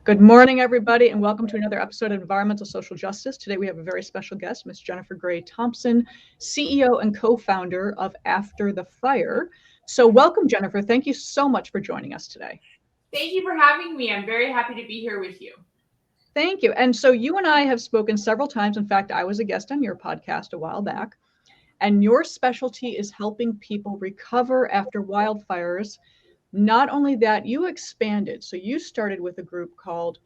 Good morning, everybody, and welcome to another episode of Environmental Social Justice. Today we have a very special guest, Ms. Jennifer Gray Thompson, CEO and co-founder of After the Fire. So welcome, Jennifer. Thank you so much for joining us today. Thank you for having me. I'm very happy to be here with you. Thank you. And so you and I have spoken several times. In fact, I was a guest on your podcast a while back, and your specialty is helping people recover after wildfires. Not only that, you expanded. So you started with a group called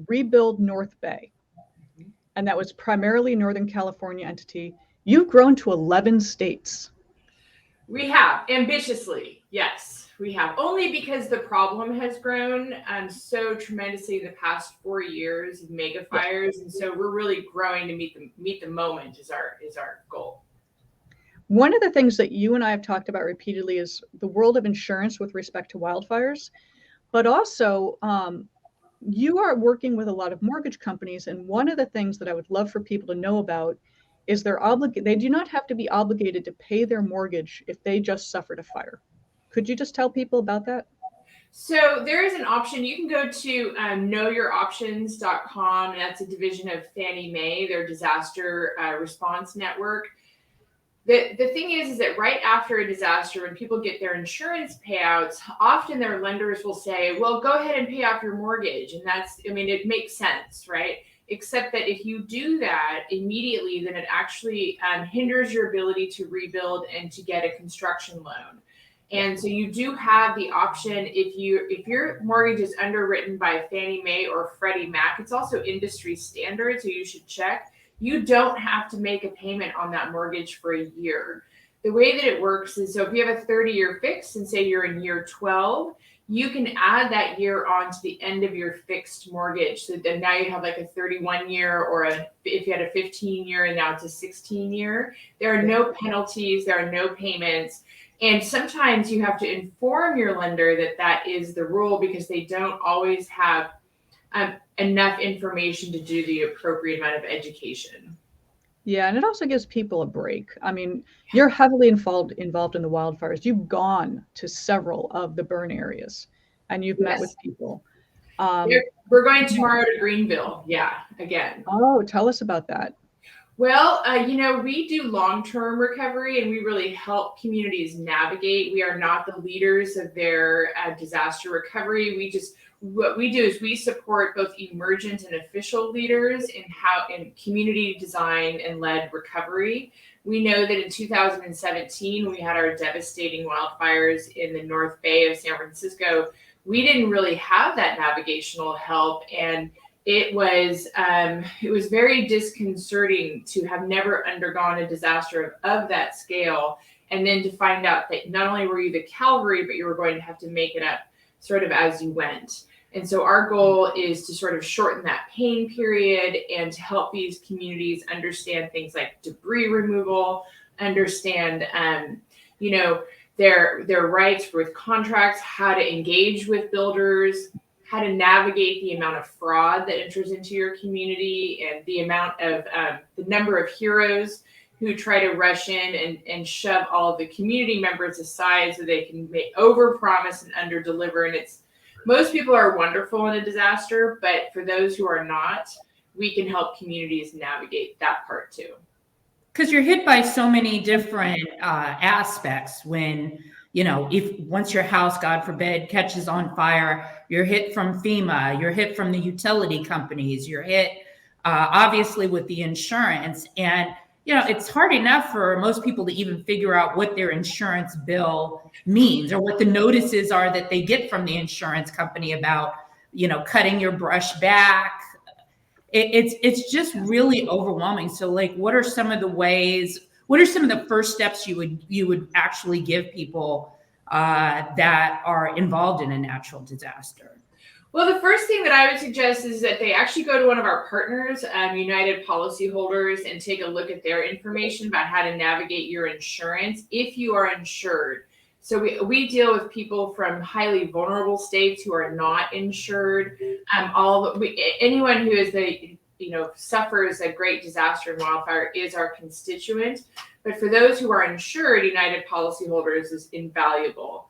Rebuild NorthBay, and that was primarily a Northern California entity. You've grown to 11 states. We have, ambitiously, yes, we have. Only because the problem has grown so tremendously in the past 4 years of mega fires, and so we're really growing to meet the moment is our goal. One of the things that you and I have talked about repeatedly is the world of insurance with respect to wildfires, but also you are working with a lot of mortgage companies. And one of the things that I would love for people to know about is they do not have to be obligated to pay their mortgage if they just suffered a fire. Could you just tell people about that? So there is an option. You can go to knowyouroptions.com, and that's a division of Fannie Mae, their disaster response network. The thing is that right after a disaster, when people get their insurance payouts, often their lenders will say, well, go ahead and pay off your mortgage. And it makes sense, right? Except that if you do that immediately, then it actually hinders your ability to rebuild and to get a construction loan. And so you do have the option if your mortgage is underwritten by Fannie Mae or Freddie Mac, it's also industry standard, so you should check. You don't have to make a payment on that mortgage for a year. The way that it works is, so if you have a 30-year fix and say you're in year 12, you can add that year on to the end of your fixed mortgage. So then now you have like a 31-year, or if you had a 15-year and now it's a 16-year. There are no penalties, there are no payments. And sometimes you have to inform your lender that is the rule, because they don't always have enough information to do the appropriate amount of education. Yeah, and it also gives people a break. I mean, you're heavily involved in the wildfires. You've gone to several of the burn areas, and you've met with people. We're going tomorrow to Greenville. Yeah, again. Oh, tell us about that. Well, we do long-term recovery, and we really help communities navigate. We are not the leaders of their disaster recovery. What we do is we support both emergent and official leaders in community design and led recovery. We know that in 2017, we had our devastating wildfires in the NorthBay of San Francisco. We didn't really have that navigational help, and it was very disconcerting to have never undergone a disaster of that scale, and then to find out that not only were you the cavalry, but you were going to have to make it up sort of as you went. And so our goal is to sort of shorten that pain period and to help these communities understand things like debris removal, understand their rights with contracts, how to engage with builders, how to navigate the amount of fraud that enters into your community, and the amount of the number of heroes who try to rush in and shove all of the community members aside so they can overpromise and underdeliver. And most people are wonderful in a disaster, but for those who are not, we can help communities navigate that part too. Because you're hit by so many different aspects when, once your house, God forbid, catches on fire, you're hit from FEMA, you're hit from the utility companies, you're hit obviously with the insurance. And, it's hard enough for most people to even figure out what their insurance bill means or what the notices are that they get from the insurance company about, cutting your brush back. It's just really overwhelming. So what are some of the first steps you would actually give people that are involved in a natural disaster? Well, the first thing that I would suggest is that they actually go to one of our partners, United Policyholders, and take a look at their information about how to navigate your insurance if you are insured. So we deal with people from highly vulnerable states who are not insured. Anyone who is suffers a great disaster and wildfire is our constituent. But for those who are insured, United Policyholders is invaluable.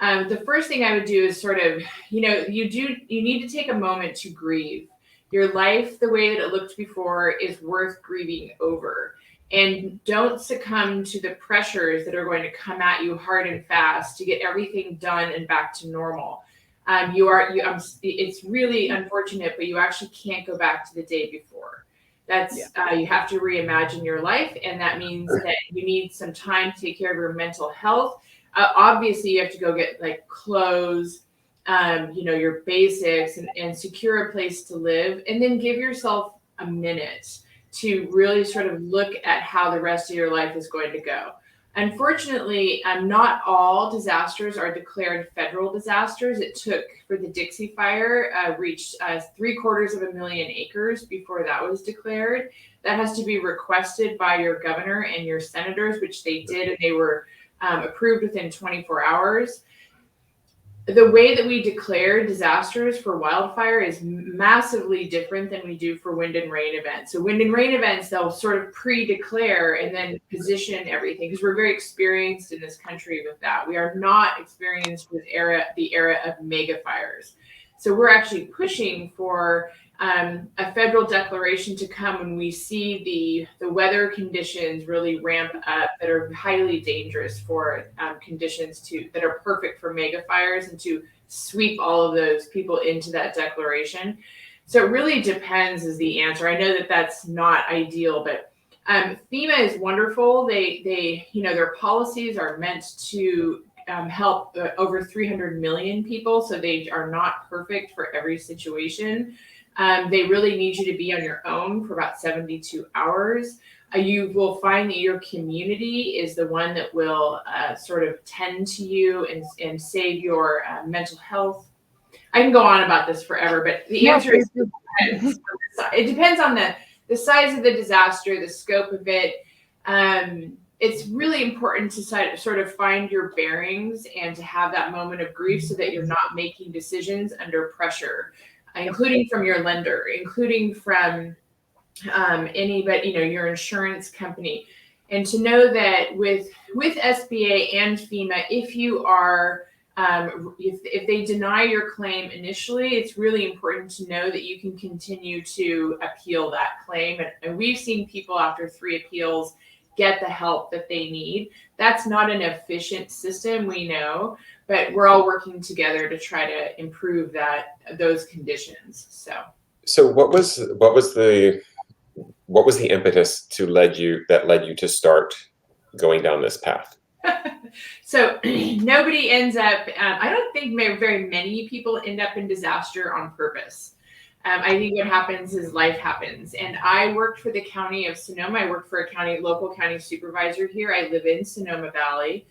The first thing I would do is sort of, you need to take a moment to grieve. Your life, the way that it looked before, is worth grieving over. And don't succumb to the pressures that are going to come at you hard and fast to get everything done and back to normal. It's really unfortunate, but you actually can't go back to the day before. You have to reimagine your life. And that means that you need some time to take care of your mental health. Obviously, you have to go get like clothes, your basics and secure a place to live. And then give yourself a minute to really sort of look at how the rest of your life is going to go. Unfortunately, not all disasters are declared federal disasters. It took for the Dixie Fire, reached 750,000 acres before that was declared. That has to be requested by your governor and your senators, which they did, and they were approved within 24 hours. The way that we declare disasters for wildfire is massively different than we do for wind and rain events. So wind and rain events, they'll sort of pre-declare and then position everything because we're very experienced in this country with that. We are not experienced with the era of mega fires. So we're actually pushing for a federal declaration to come when we see the weather conditions really ramp up that are highly dangerous for conditions that are perfect for mega fires, and to sweep all of those people into that declaration. So it really depends is the answer. I know that that's not ideal, but FEMA is wonderful. They their policies are meant to help over 300 million people. So they are not perfect for every situation. They really need you to be on your own for about 72 hours. You will find that your community is the one that will sort of tend to you and save your mental health. I can go on about this forever, but the answer is it depends on the size of the disaster, the scope of it. It's really important to sort of find your bearings and to have that moment of grief so that you're not making decisions under pressure, including from your lender, including from anybody, your insurance company. And to know that with SBA and FEMA, if you are, if they deny your claim initially, it's really important to know that you can continue to appeal that claim. And we've seen people after 3 appeals get the help that they need. That's not an efficient system, we know, but we're all working together to try to improve those conditions. So what was the impetus that led you to start going down this path? So nobody ends up, I don't think very many people end up in disaster on purpose. I think what happens is life happens. And I worked for the county of Sonoma. I worked for a local county supervisor here. I live in Sonoma Valley.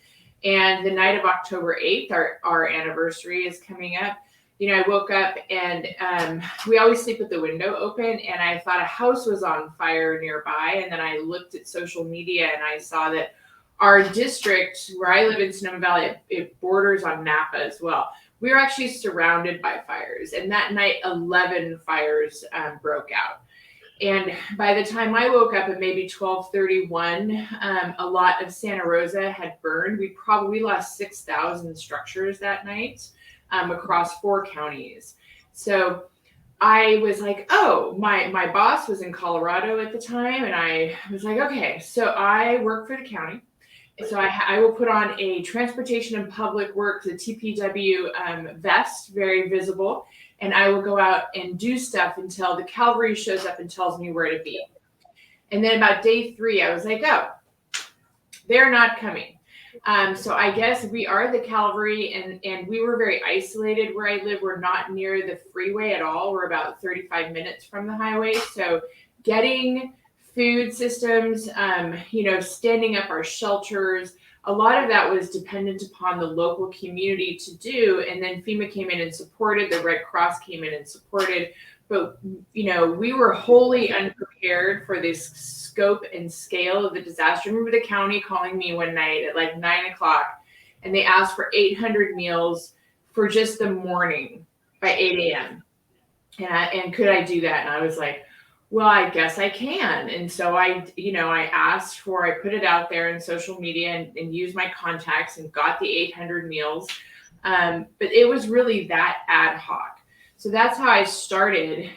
And the night of October 8th, our anniversary is coming up. I woke up and we always sleep with the window open. And I thought a house was on fire nearby. And then I looked at social media and I saw that our district, where I live in Sonoma Valley, it borders on Napa as well. We were actually surrounded by fires. And that night, 11 fires broke out. And by the time I woke up at maybe 12:31, a lot of Santa Rosa had burned. We lost 6,000 structures that night across 4 counties. So I was like, oh, my boss was in Colorado at the time. And I was like, okay, so I work for the county. So I will put on a transportation and public works, a TPW vest, very visible. And I will go out and do stuff until the cavalry shows up and tells me where to be. And then about day 3, I was like, oh, they're not coming. So I guess we are the cavalry, and we were very isolated where I live. We're not near the freeway at all. We're about 35 minutes from the highway. So getting food systems, standing up our shelters, a lot of that was dependent upon the local community to do. And then FEMA came in and supported, the Red Cross came in and supported. But, we were wholly unprepared for this scope and scale of the disaster. I remember the county calling me one night at like 9:00, and they asked for 800 meals for just the morning by 8 a.m. And could I do that? And I was like, well, I guess I can. And so I put it out there in social media and used my contacts and got the 800 meals. But it was really that ad hoc. So that's how I started.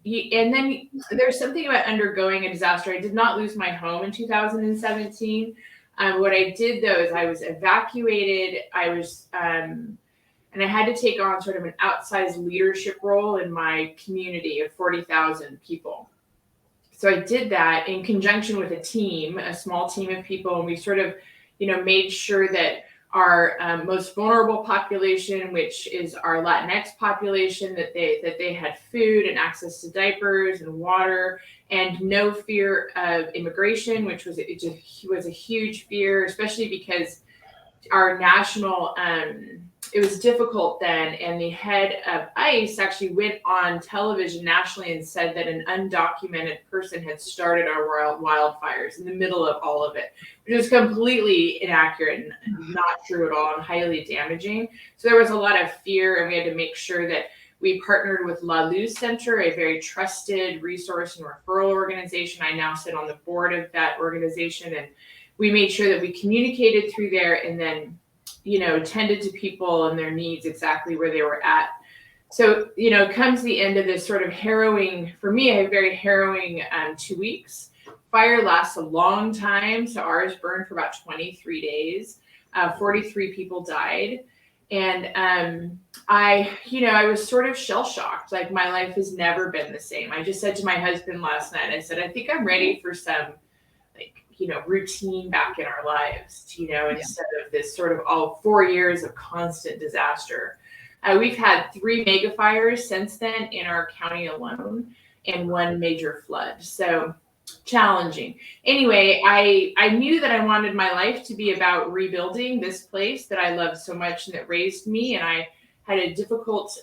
And then there's something about undergoing a disaster. I did not lose my home in 2017. What I did though is I was evacuated. And I had to take on sort of an outsized leadership role in my community of 40,000 people. So I did that in conjunction with a team, a small team of people, and we sort of, made sure that our most vulnerable population, which is our Latinx population, that they had food and access to diapers and water, and no fear of immigration, which was a huge fear, especially because our national it was difficult then, and the head of ICE actually went on television nationally and said that an undocumented person had started our wildfires in the middle of all of it, which was completely inaccurate and not true at all and highly damaging. So there was a lot of fear, and we had to make sure that we partnered with Luz Center, a very trusted resource and referral organization. I now sit on the board of that organization, and we made sure that we communicated through there and then, tended to people and their needs exactly where they were at. So, comes the end of this sort of harrowing, for me, a very harrowing 2 weeks. Fire lasts a long time. So ours burned for about 23 days. 43 people died. And I was sort of shell shocked. Like, my life has never been the same. I just said to my husband last night, I said, I think I'm ready for some routine back in our lives, instead of this sort of all 4 years of constant disaster. We've had 3 mega fires since then in our county alone and 1 major flood. So challenging. Anyway, I knew that I wanted my life to be about rebuilding this place that I loved so much and that raised me. And I had a difficult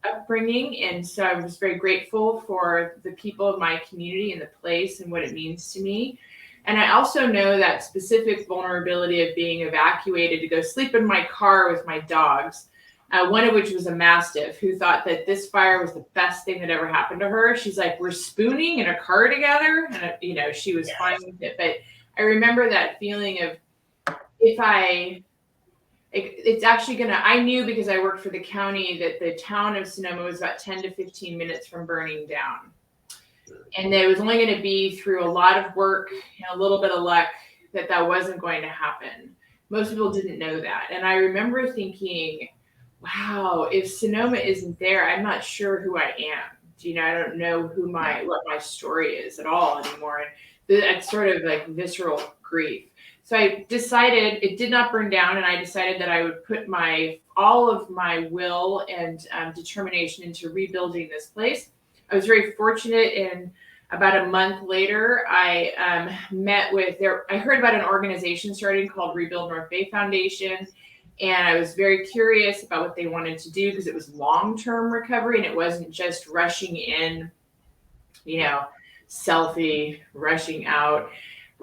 upbringing. And so I was very grateful for the people of my community and the place and what it means to me. And I also know that specific vulnerability of being evacuated to go sleep in my car with my dogs, one of which was a Mastiff who thought that this fire was the best thing that ever happened to her. She's like, we're spooning in a car together. And, she was fine with it. But I remember that feeling of it's actually I knew because I worked for the county that the town of Sonoma was about 10 to 15 minutes from burning down. And it was only going to be through a lot of work and a little bit of luck that wasn't going to happen. Most people didn't know that. And I remember thinking, wow, if Sonoma isn't there, I'm not sure who I am. I don't know what my story is at all anymore. And that's sort of like visceral grief. So I decided, it did not burn down, and I decided that I would put all of my will and determination into rebuilding this place. I was very fortunate, and about a month later, I I heard about an organization starting called Rebuild NorthBay Foundation, and I was very curious about what they wanted to do because it was long-term recovery and it wasn't just rushing in, selfie, rushing out.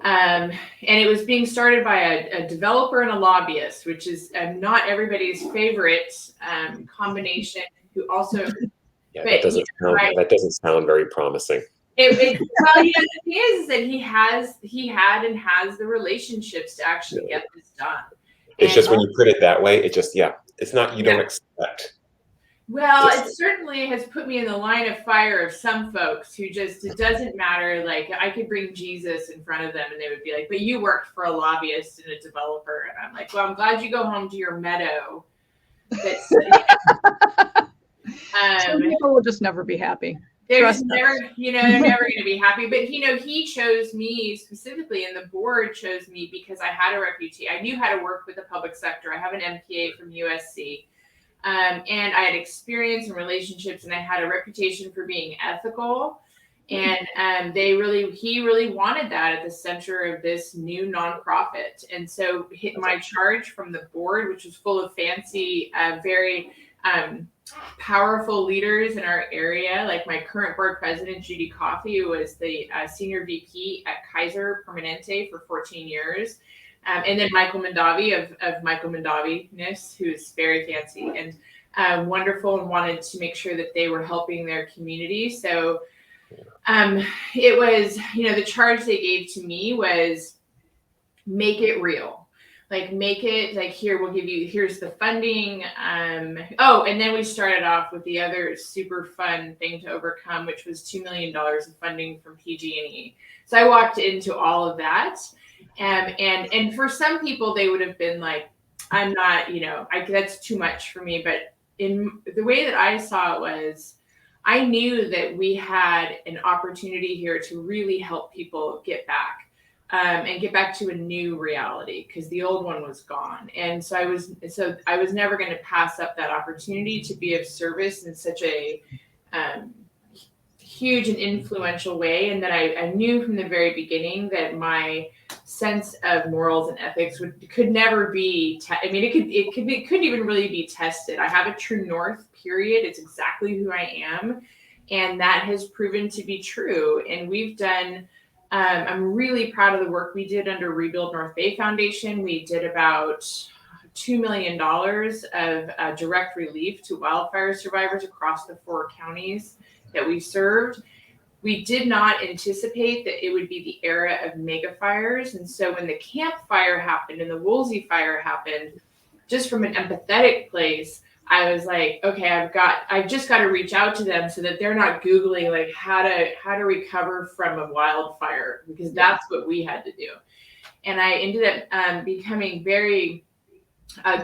And it was being started by a developer and a lobbyist, which is not everybody's favorite combination, who also... Yeah, that doesn't sound very promising. Well, the thing is that he had and has the relationships to actually get this done. It's just when you put it that way, it's not, you don't expect. Well, it certainly has put me in the line of fire of some folks who it doesn't matter. Like, I could bring Jesus in front of them and they would be like, but you worked for a lobbyist and a developer. And I'm like, well, I'm glad you go home to your meadow. Some people will just never be happy. They're just never, they're never going to be happy. But, he chose me specifically, and the board chose me because I had a reputation. I knew how to work with the public sector. I have an MPA from USC. And I had experience and relationships, and I had a reputation for being ethical. And he really wanted that at the center of this new nonprofit. And so my charge from the board, which was full of fancy, very powerful leaders in our area, like my current board president, Judy Coffey, who was the senior VP at Kaiser Permanente for 14 years. And then Michael Mondavi of Michael Mondavi-ness, who is very fancy and wonderful, and wanted to make sure that they were helping their community. So it was, the charge they gave to me was make it real. like make it like, here, we'll give you, here's the funding. Oh, and then we started off with the other super fun thing to overcome, which was $2 million of funding from PG&E. So I walked into all of that. And for some people, they would have been like, I'm not, that's too much for me. But in the way that I saw it was, I knew that we had an opportunity here to really help people get back. And get back to a new reality, because the old one was gone. And so I was never going to pass up that opportunity to be of service in such a huge and influential way. And that I knew from the very beginning that my sense of morals and ethics could never be. It couldn't even really be tested. I have a true north. Period. It's exactly who I am, and that has proven to be true. And we've done. I'm really proud of the work we did under Rebuild NorthBay Foundation. We did about $2 million of direct relief to wildfire survivors across the 4 counties that we served. We did not anticipate that it would be the era of mega fires. And so when the Camp Fire happened and the Woolsey Fire happened, just from an empathetic place, I was like, okay, I've just got to reach out to them so that they're not Googling like how to recover from a wildfire, because that's what we had to do. And I ended up becoming very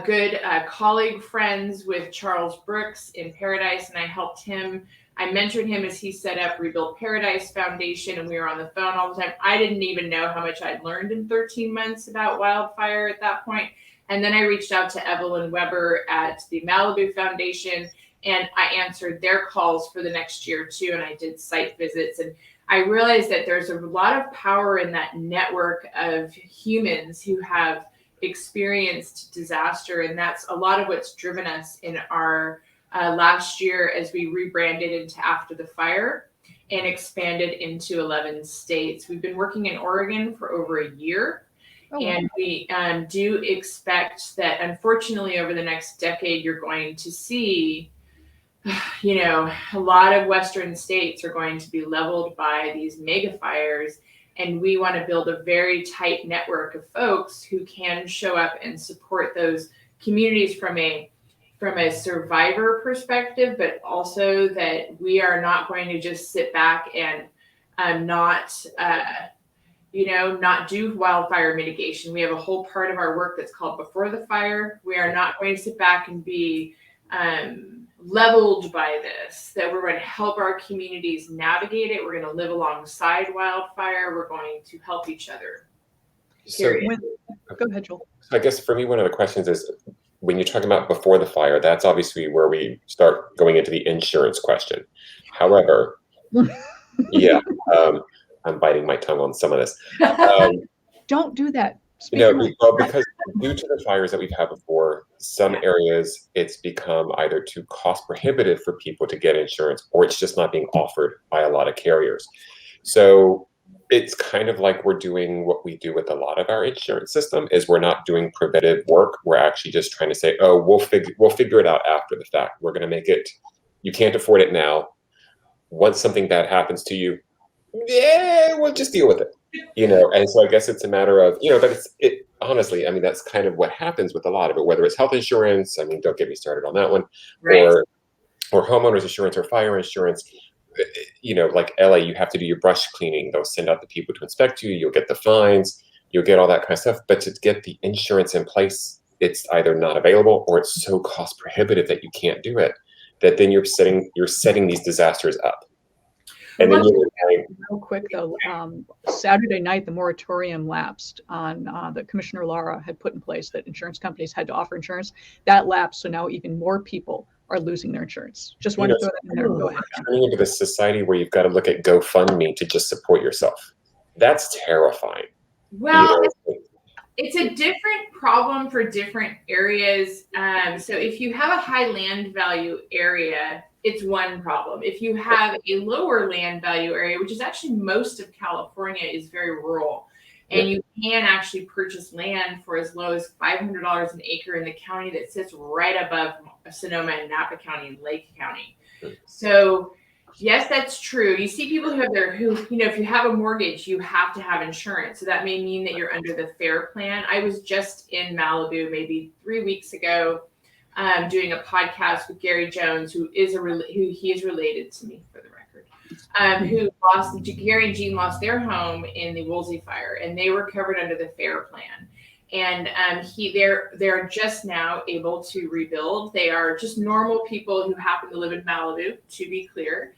good colleague friends with Charles Brooks in Paradise, and I helped him. I mentored him as he set up Rebuild Paradise Foundation, and we were on the phone all the time. I didn't even know how much I'd learned in 13 months about wildfire at that point. And then I reached out to Evelyn Weber at the Malibu Foundation, and I answered their calls for the next year too. And I did site visits, and I realized that there's a lot of power in that network of humans who have experienced disaster. And that's a lot of what's driven us in our last year as we rebranded into After the Fire and expanded into 11 states. We've been working in Oregon for over a year. And we do expect that, unfortunately, over the next decade, you're going to see, a lot of Western states are going to be leveled by these mega fires. And we want to build a very tight network of folks who can show up and support those communities from a survivor perspective, but also that we are not going to just sit back and not do wildfire mitigation. We have a whole part of our work that's called Before the Fire. We are not going to sit back and be leveled by this, that we're going to help our communities navigate it. We're going to live alongside wildfire. We're going to help each other. So, go ahead, Joel. So I guess for me, one of the questions is, when you're talking about before the fire, that's obviously where we start going into the insurance question. However, I'm biting my tongue on some of this. Don't do that. Because due to the fires that we've had before, some areas it's become either too cost prohibitive for people to get insurance, or it's just not being offered by a lot of carriers. So it's kind of like we're doing what we do with a lot of our insurance system, is we're not doing preventive work. We're actually just trying to say, oh, we'll figure it out after the fact. We're going to make it, you can't afford it now. Once something bad happens to you, we'll just deal with it. And so I guess it's a matter of, but it honestly, that's kind of what happens with a lot of it, whether it's health insurance. Don't get me started on that one, right. or homeowners insurance or fire insurance. Like LA, you have to do your brush cleaning. They'll send out the people to inspect you. You'll get the fines. You'll get all that kind of stuff. But to get the insurance in place, it's either not available or it's so cost prohibitive that you can't do it. That then you're setting these disasters up. And then real quick though, Saturday night the moratorium lapsed on that Commissioner Lara had put in place, that insurance companies had to offer insurance. That lapsed, so now even more people are losing their insurance. Just wanted to throw that in there. Go ahead. Turning into this society where you've got to look at GoFundMe to just support yourself. That's terrifying. Well, it's a different problem for different areas. So if you have a high land value area, it's one problem. If you have a lower land value area, which is actually most of California is very rural, and you can actually purchase land for as low as $500 an acre in the county that sits right above Sonoma and Napa County and Lake County. So Yes, that's true. You see people who, if you have a mortgage, you have to have insurance. So that may mean that you're under the FAIR plan. I was just in Malibu maybe 3 weeks ago, doing a podcast with Gary Jones, who he is related to me for the record, Gary and Jean lost their home in the Woolsey fire, and they were covered under the FAIR plan. And they're just now able to rebuild. They are just normal people who happen to live in Malibu, to be clear.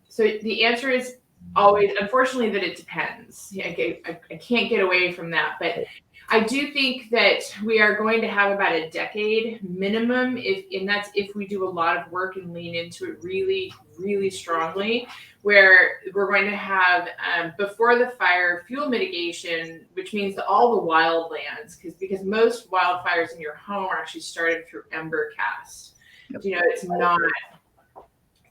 So the answer is always, unfortunately, that it depends. I can't get away from that, but I do think that we are going to have about a decade minimum, that's if we do a lot of work and lean into it really, really strongly, where we're going to have before the fire fuel mitigation, which means that all the wildlands, because most wildfires in your home are actually started through ember cast. It's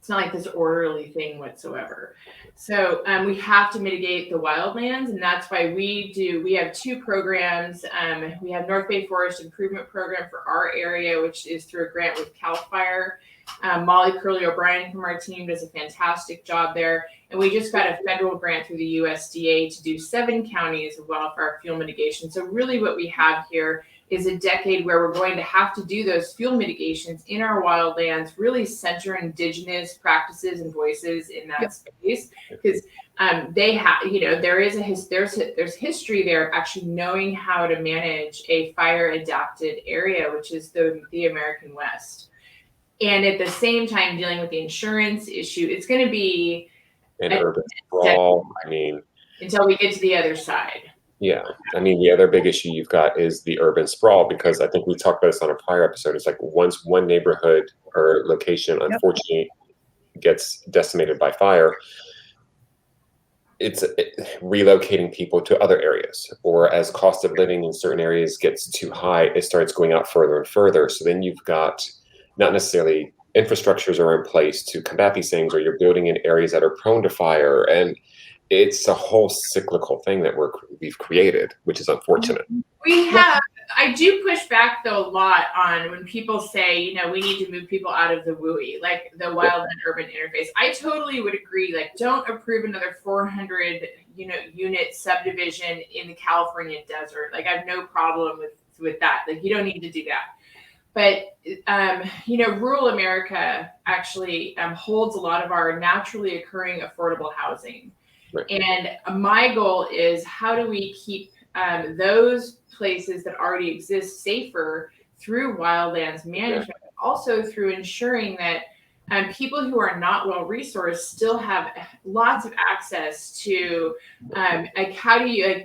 not like this orderly thing whatsoever. So we have to mitigate the wildlands, and that's why we have 2 programs. We have NorthBay Forest Improvement Program for our area, which is through a grant with CAL FIRE. Molly Curley O'Brien from our team does a fantastic job there. And we just got a federal grant through the USDA to do 7 counties of wildfire fuel mitigation. So really what we have here is a decade where we're going to have to do those fuel mitigations in our wildlands, really center Indigenous practices and voices in that space, because they have, there's history there of actually knowing how to manage a fire adapted area, which is the American West. And at the same time, dealing with the insurance issue, it's going to be an urban sprawl. Until we get to the other side. Yeah. The other big issue you've got is the urban sprawl, because I think we talked about this on a prior episode. It's like once one neighborhood or location, unfortunately, gets decimated by fire, it's relocating people to other areas, or as cost of living in certain areas gets too high, it starts going out further and further. So then you've got not necessarily infrastructures are in place to combat these things, or you're building in areas that are prone to fire. And it's a whole cyclical thing that we've created, which is unfortunate. I do push back though a lot on when people say, we need to move people out of the WUI, like the wildland urban interface. I totally would agree. Like, don't approve another 400 unit subdivision in the California desert. Like, I have no problem with that. Like, you don't need to do that. But, rural America actually holds a lot of our naturally occurring affordable housing. Right. And my goal is, how do we keep those places that already exist safer through wildlands management, but also through ensuring that people who are not well resourced still have lots of access to,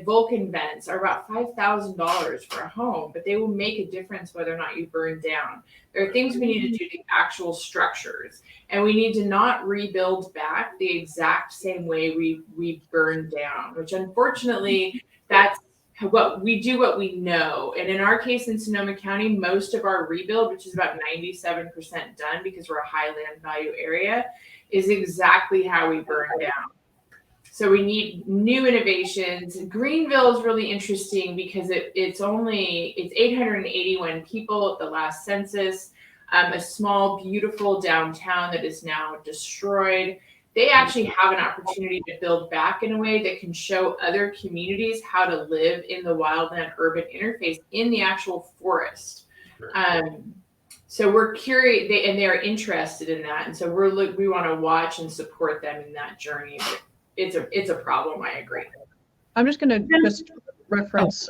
Vulcan vents are about $5,000 for a home, but they will make a difference whether or not you burn down. There are things we need to do to actual structures, and we need to not rebuild back the exact same way we burned down, which unfortunately, that's what we know. And in our case in Sonoma County, most of our rebuild, which is about 97% done because we're a high land value area, is exactly how we burn down. So we need new innovations. Greenville is really interesting because it's 881 people at the last census, a small, beautiful downtown that is now destroyed. They actually have an opportunity to build back in a way that can show other communities how to live in the wildland urban interface in the actual forest. So we're curious, and they're interested in that, and so we want to watch and support them in that journey. But it's a problem. I agree. I'm just going to reference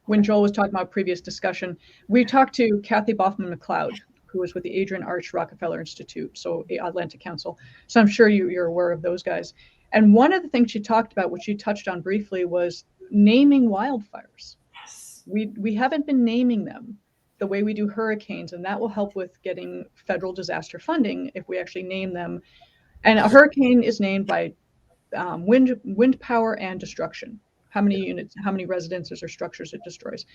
when Joel was talking about previous discussion. We talked to Kathy Boffman-McLeod, who was with the Adrian Arch Rockefeller Institute, so Atlantic Council. So I'm sure you're aware of those guys. And one of the things she talked about, which she touched on briefly, was naming wildfires. Yes. We haven't been naming them the way we do hurricanes, and that will help with getting federal disaster funding if we actually name them. And a hurricane is named by wind power and destruction. How many units, how many residences or structures it destroys.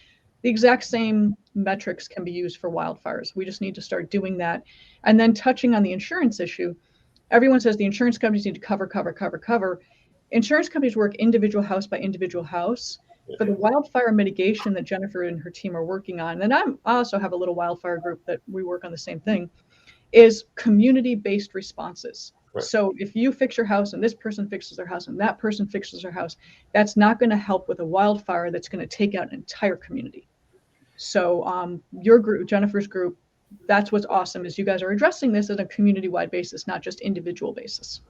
The exact same metrics can be used for wildfires. We just need to start doing that. And then touching on the insurance issue, everyone says the insurance companies need to cover. Insurance companies work individual house by individual house. For the wildfire mitigation that Jennifer and her team are working on, and I also have a little wildfire group that we work on the same thing, is community-based responses. Right. So if you fix your house and this person fixes their house and that person fixes their house, that's not going to help with a wildfire that's going to take out an entire community. So your group, Jennifer's group, that's what's awesome is you guys are addressing this on a community-wide basis, not just individual basis.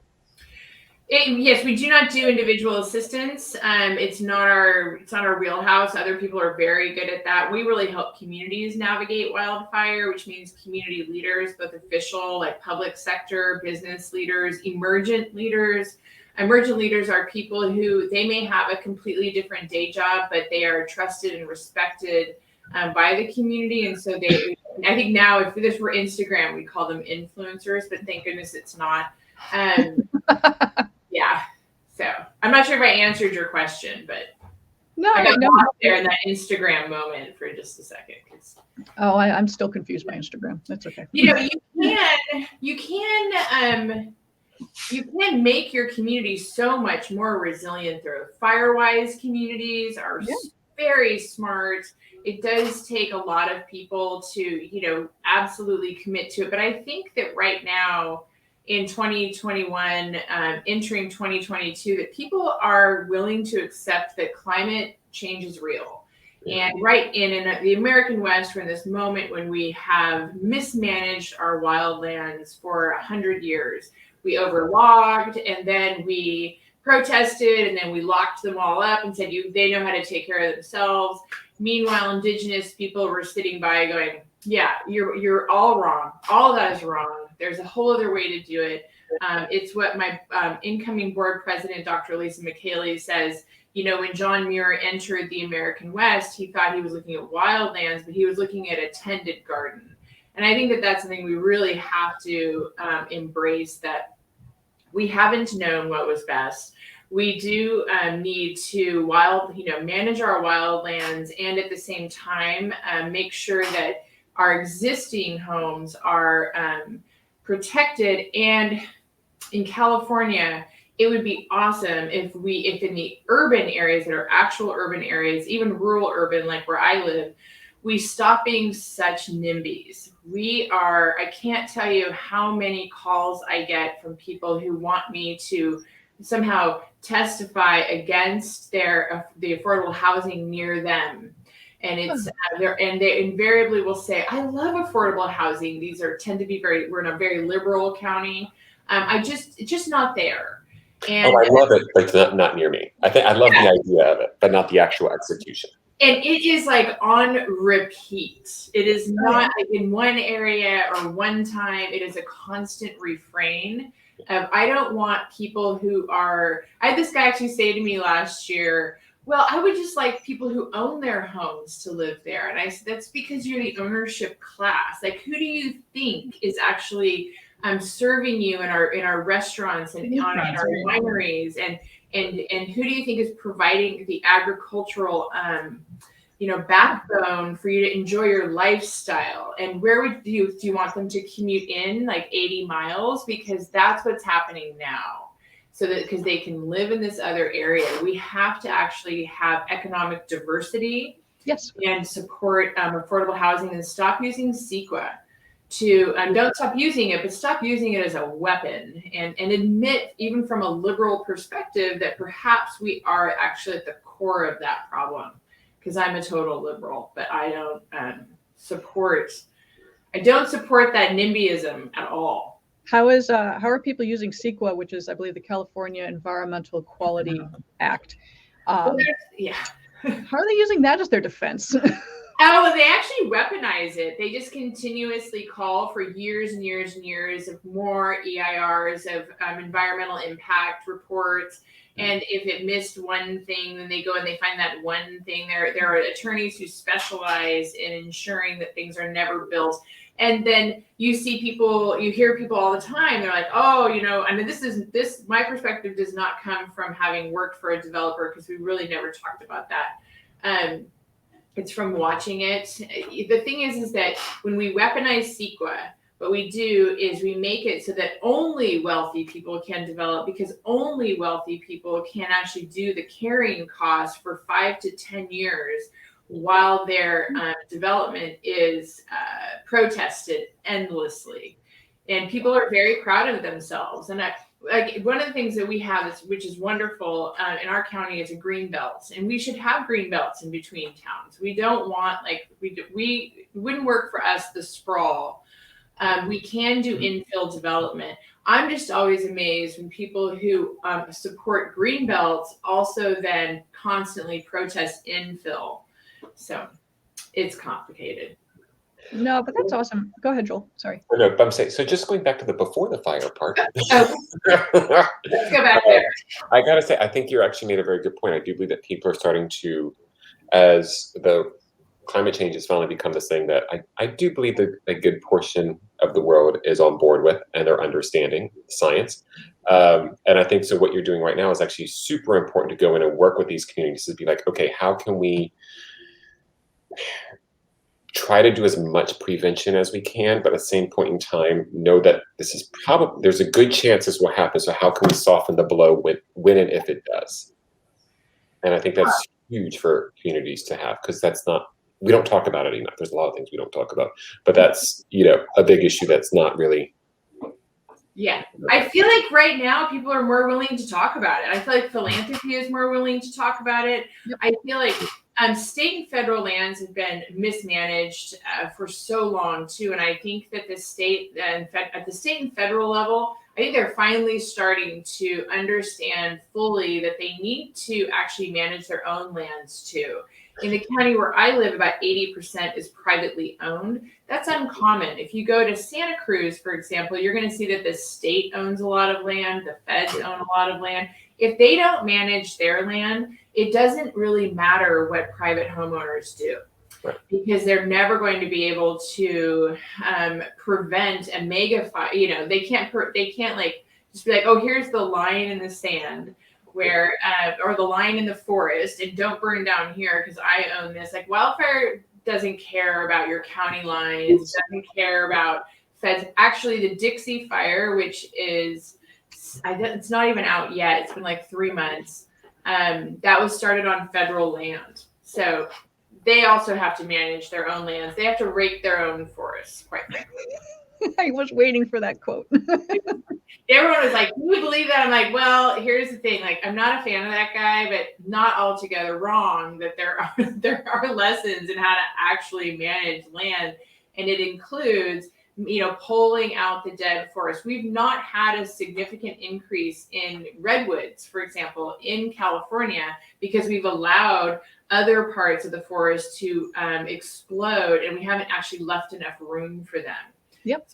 Yes, we do not do individual assistance. It's not our wheelhouse. Other people are very good at that. We really help communities navigate wildfire, which means community leaders, both official, like public sector, business leaders, emergent leaders. Emergent leaders are people who they may have a completely different day job, but they are trusted and respected by the community. And so I think now if this were Instagram, we call them influencers, but thank goodness it's not. Yeah. So I'm not sure if I answered your question, but No, I got no. lost there in that Instagram moment for just a second. Oh, I'm still confused by Instagram. That's okay. You know, you can make your community so much more resilient through fire-wise. Communities are very smart. It does take a lot of people to, absolutely commit to it. But I think that right now in 2021, entering 2022, that people are willing to accept that climate change is real. And right in the American West, we're in this moment when we have mismanaged our wildlands for 100 years. We overlogged, and then we protested, and then we locked them all up and said they know how to take care of themselves. Meanwhile, Indigenous people were sitting by going, yeah, you're all wrong. All of that is wrong. There's a whole other way to do it. It's what my incoming board president, Dr. Lisa McKaylee, says. When John Muir entered the American West, he thought he was looking at wildlands, but he was looking at a tended garden. And I think that that's something we really have to embrace, that we haven't known what was best. We do need to manage our wildlands, and at the same time, make sure that our existing homes are protected. And in California, it would be awesome if in the urban areas that are actual urban areas, even rural urban, like where I live, we stop being such NIMBYs. I can't tell you how many calls I get from people who want me to somehow testify against the affordable housing near them. And they invariably will say, I love affordable housing. Tend to be we're in a very liberal county. It's just not there. And I love it, but it's not near me. I love the idea of it, but not the actual execution. And it is like on repeat. It is not like in one area or one time. It is a constant refrain. I don't want people who are, I had this guy actually say to me last year, well, I would just like people who own their homes to live there. And I said, that's because you're the ownership class. Like, who do you think is actually serving you in our restaurants and in our wineries, and who do you think is providing the agricultural backbone for you to enjoy your lifestyle? And where do you want them to commute in like 80 miles? Because that's what's happening now. So that because they can live in this other area, we have to actually have economic diversity. Yes. And support affordable housing, and stop using CEQA. Don't stop using it, but stop using it as a weapon, and admit, even from a liberal perspective, that perhaps we are actually at the core of that problem. Because I'm a total liberal, but I don't support that NIMBYism at all. How are people using CEQA, which is, I believe, the California Environmental Quality Act? How are they using that as their defense? Oh, they actually weaponize it. They just continuously call for years and years and years of more EIRs, of environmental impact reports. And if it missed one thing, then they go and they find that one thing. There are attorneys who specialize in ensuring that things are never built. And then you hear people all the time. They're like, oh, I mean, my perspective does not come from having worked for a developer, because we really never talked about that. It's from watching it. The thing is that when we weaponize CEQA, what we do is we make it so that only wealthy people can develop, because only wealthy people can actually do the carrying cost for 5 to 10 years while their development is protested endlessly. and people are very proud of themselves. And like one of the things that we have, which is wonderful in our county, is a green belt, and we should have green belts in between towns. We don't want we wouldn't work for us the sprawl. We can do infill development. I'm just always amazed when people who support green belts also then constantly protest infill. So it's complicated. No, but that's awesome. Go ahead, Joel. Sorry. No, but I'm saying, so just going back to the before the fire part. Let's go back there. I gotta say, I think you actually made a very good point. I do believe that people are starting to, as the climate change has finally become this thing that I do believe that a good portion of the world is on board with, and they're understanding science. And I think so what you're doing right now is actually super important to go in and work with these communities to be like, okay, how can we try to do as much prevention as we can, but at the same point in time, know that this is probably, there's a good chance this will happen. So how can we soften the blow when and if it does? And I think that's huge for communities to have, because that's not, we don't talk about it enough. There's a lot of things we don't talk about, but that's, a big issue that's not really. Yeah. I feel like right now people are more willing to talk about it. I feel like philanthropy is more willing to talk about it. Yep. I feel like state and federal lands have been mismanaged for so long too. And I think that the state and at the state and federal level, I think they're finally starting to understand fully that they need to actually manage their own lands too. In the county where I live, about 80% is privately owned. That's uncommon. If you go to Santa Cruz, for example, you're going to see that the state owns a lot of land, the feds own a lot of land. If they don't manage their land, it doesn't really matter what private homeowners do, because they're never going to be able to prevent a mega fire. They can't like just be like, oh, here's the line in the sand where or the line in the forest, and don't burn down here because I own this. Like, wildfire doesn't care about your county lines, doesn't care about feds. Actually, the Dixie fire, which is, it's not even out yet, it's been like 3 months, that was started on federal land. So they also have to manage their own lands. They have to rake their own forests, quite frankly. I was waiting for that quote. Everyone was like, can you believe that? I'm like, well, here's the thing. Like, I'm not a fan of that guy, but not altogether wrong that there are lessons in how to actually manage land. And it includes, pulling out the dead forest. We've not had a significant increase in redwoods, for example, in California, because we've allowed other parts of the forest to explode, and we haven't actually left enough room for them. Yep.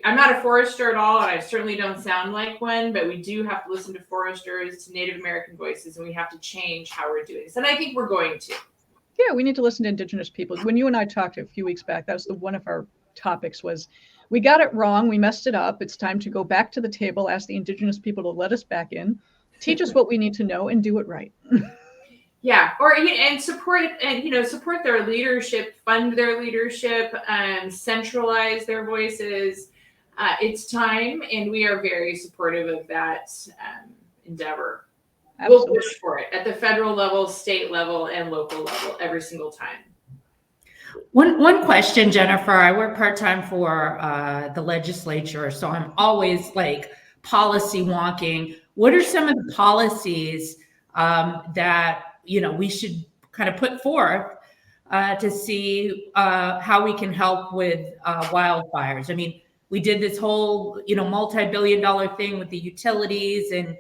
I'm not a forester at all, and I certainly don't sound like one, but we do have to listen to foresters, to Native American voices, and we have to change how we're doing this. And I think we're going to. Yeah, we need to listen to Indigenous peoples. When you and I talked a few weeks back, that was one of our topics was, we got it wrong, we messed it up. It's time to go back to the table, ask the Indigenous people to let us back in, teach us what we need to know, and do it right. Yeah, and support support their leadership, fund their leadership, centralize their voices. It's time, and we are very supportive of that endeavor. Absolutely. We'll push for it at the federal level, state level, and local level every single time. One question, Jennifer. I work part-time for the legislature, so I'm always like policy wonking. What are some of the policies that we should kind of put forth to see how we can help with wildfires? I mean, we did this whole, multi-billion-dollar thing with the utilities and,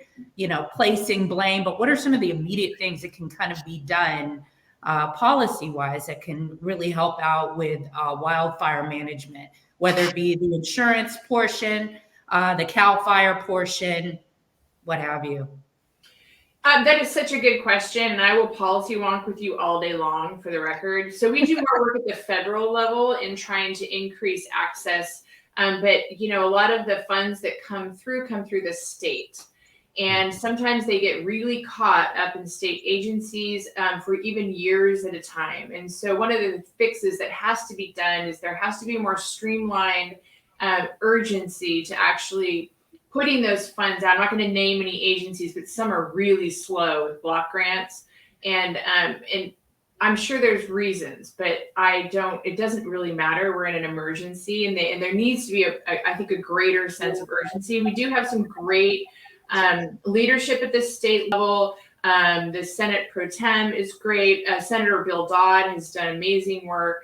placing blame, but what are some of the immediate things that can kind of be done policy-wise that can really help out with wildfire management, whether it be the insurance portion, the CAL FIRE portion, what have you? That is such a good question, and I will policy wonk with you all day long, for the record. So we do more work at the federal level in trying to increase access, but a lot of the funds that come through the state, and sometimes they get really caught up in state agencies for even years at a time. And so one of the fixes that has to be done is there has to be more streamlined urgency to actually putting those funds out. I'm not going to name any agencies, but some are really slow with block grants. And I'm sure there's reasons, but it doesn't really matter. We're in an emergency, and there needs to be I think a greater sense of urgency. We do have some great leadership at the state level. The Senate Pro Tem is great. Senator Bill Dodd has done amazing work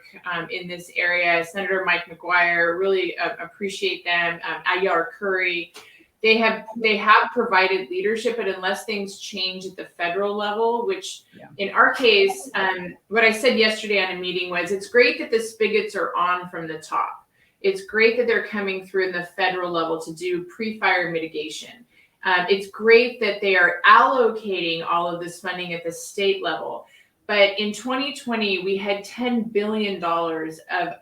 in this area. Senator Mike McGuire, really appreciate them. Ayar Curry. They have provided leadership, but unless things change at the federal level, which in our case, what I said yesterday on a meeting was, it's great that the spigots are on from the top. It's great that they're coming through in the federal level to do pre-fire mitigation. It's great that they are allocating all of this funding at the state level. But in 2020, we had $10 billion of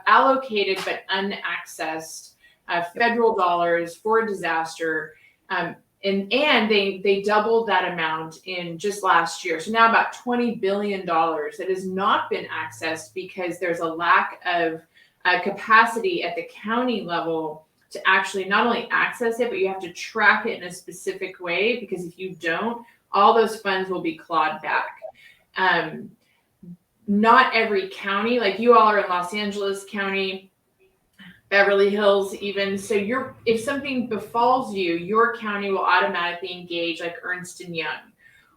allocated but unaccessed federal dollars for disaster. And they doubled that amount in just last year. So now about $20 billion that has not been accessed because there's a lack of capacity at the county level to actually not only access it, but you have to track it in a specific way, because if you don't, all those funds will be clawed back. Not every county, like you all are in Los Angeles County, Beverly Hills even. So if something befalls you, your county will automatically engage like Ernst & Young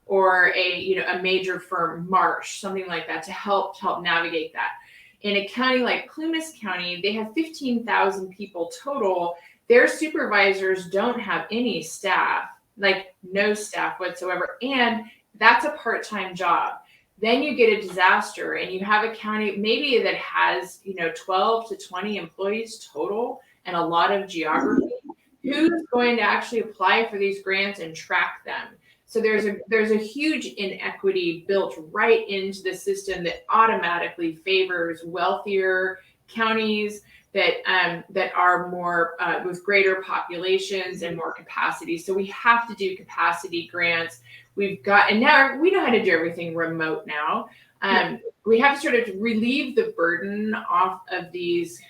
or a major firm, Marsh, something like that, to help navigate that. In a county like Plumas County, they have 15,000 people total. Their supervisors don't have any staff, like no staff whatsoever. And that's a part-time job. Then you get a disaster and you have a county maybe that has 12 to 20 employees total and a lot of geography. Who's going to actually apply for these grants and track them? So there's a huge inequity built right into the system that automatically favors wealthier counties that are more with greater populations and more capacity. So we have to do capacity grants. And now we know how to do everything remote now. We have to sort of relieve the burden off of these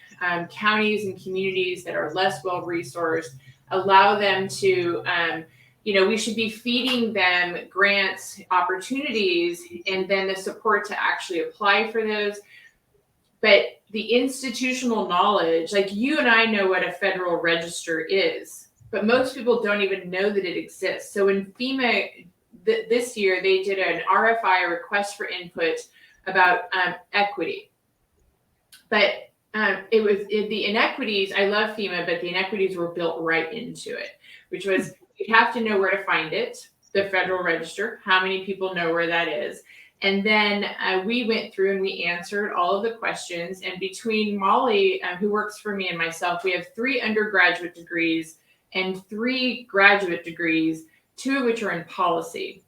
counties and communities that are less well-resourced, allow them to, we should be feeding them grants, opportunities, and then the support to actually apply for those. But the institutional knowledge, like you and I know what a federal register is, but most people don't even know that it exists. So in FEMA, this year, they did an RFI, a request for input, about equity. But the inequities, I love FEMA, but the inequities were built right into it, which was you have to know where to find it, the Federal Register, how many people know where that is. And then we went through and we answered all of the questions. And between Molly, who works for me, and myself, we have 3 undergraduate degrees and 3 graduate degrees, 2 of which are in policy.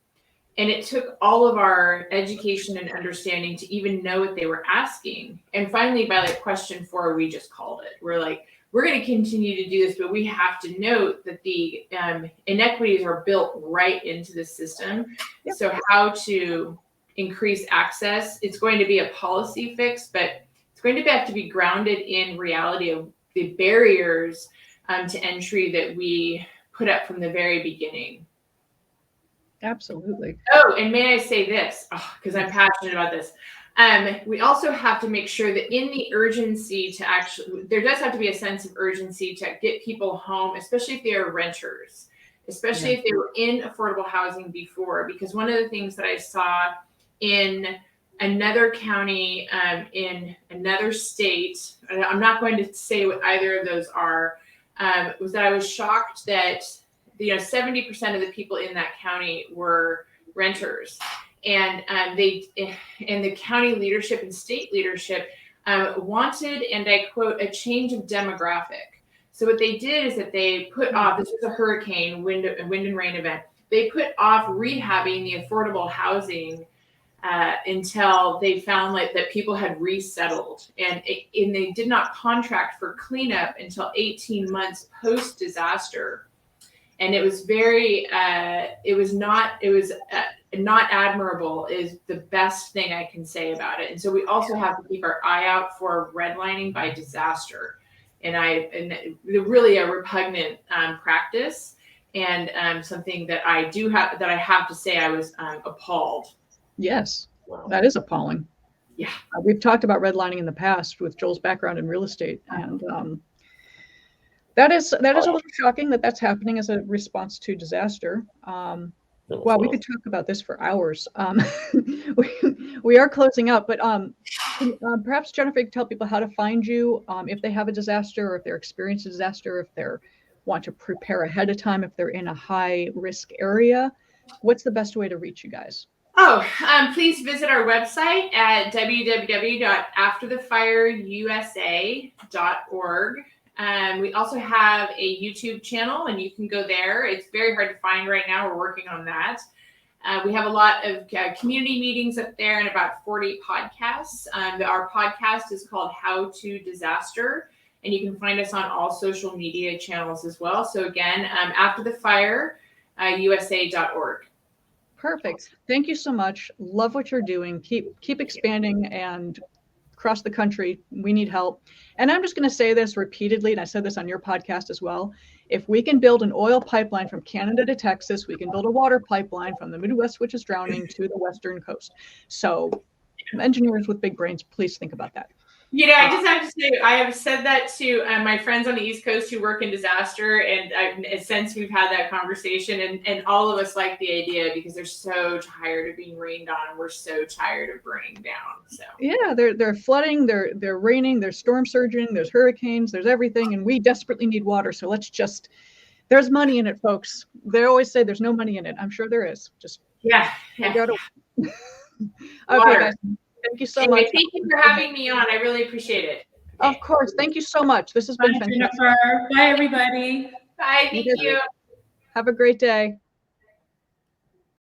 And it took all of our education and understanding to even know what they were asking. And finally, by question 4, we just called it. We're like, we're going to continue to do this, but we have to note that the inequities are built right into the system. Yep. So how to increase access, it's going to be a policy fix, but it's going to have to be grounded in reality of the barriers to entry that we put up from the very beginning. Absolutely. Oh, and may I say this, because I'm passionate about this. We also have to make sure that in the urgency to actually, there does have to be a sense of urgency to get people home, especially if they are renters, especially if they were in affordable housing before, because one of the things that I saw in another county, in another state, I'm not going to say what either of those are, was that I was shocked that 70% of the people in that county were renters, and the county leadership and state leadership wanted, and I quote, a change of demographic. So what they did is that they put off, this was a hurricane, wind and rain event, they put off rehabbing the affordable housing until they found that people had resettled, and they did not contract for cleanup until 18 months post disaster. And it was not admirable is the best thing I can say about it. And so we also have to keep our eye out for redlining by disaster, and really a repugnant practice, and something that I have to say I was appalled. Yes. That is appalling. Yeah. We've talked about redlining in the past with Joel's background in real estate, and that is a little shocking that that's happening as a response to disaster. Well, we could talk about this for hours. We are closing up, but perhaps Jennifer, you could tell people how to find you if they have a disaster, or if they're experiencing a disaster, if they want to prepare ahead of time, if they're in a high risk area. What's the best way to reach you guys? Oh, please visit our website at www.afterthefireusa.org. We also have a YouTube channel, and you can go there. It's very hard to find right now. We're working on that. We have a lot of community meetings up there and about 40 podcasts. Our podcast is called How to Disaster, and you can find us on all social media channels as well. So again, afterthefireusa.org. Perfect. Thank you so much. Love what you're doing. Keep expanding and across the country. We need help. And I'm just going to say this repeatedly, and I said this on your podcast as well. If we can build an oil pipeline from Canada to Texas, we can build a water pipeline from the Midwest, which is drowning, to the Western coast. So engineers with big brains, please think about that. You know, I just have to say, I have said that to my friends on the East Coast who work in disaster, and since we've had that conversation, and all of us like the idea because they're so tired of being rained on, and we're so tired of burning down. So yeah, they're flooding, they're raining, there's storm surging, there's hurricanes, there's everything, and we desperately need water. So let's just, there's money in it, folks. They always say there's no money in it. I'm sure there is. Just okay, guys. Thank you so much. Thank you for having me on. I really appreciate it. Of course. Thank you so much. This has been fantastic. Jennifer. Bye, everybody. Bye. Thank you. Have a great day.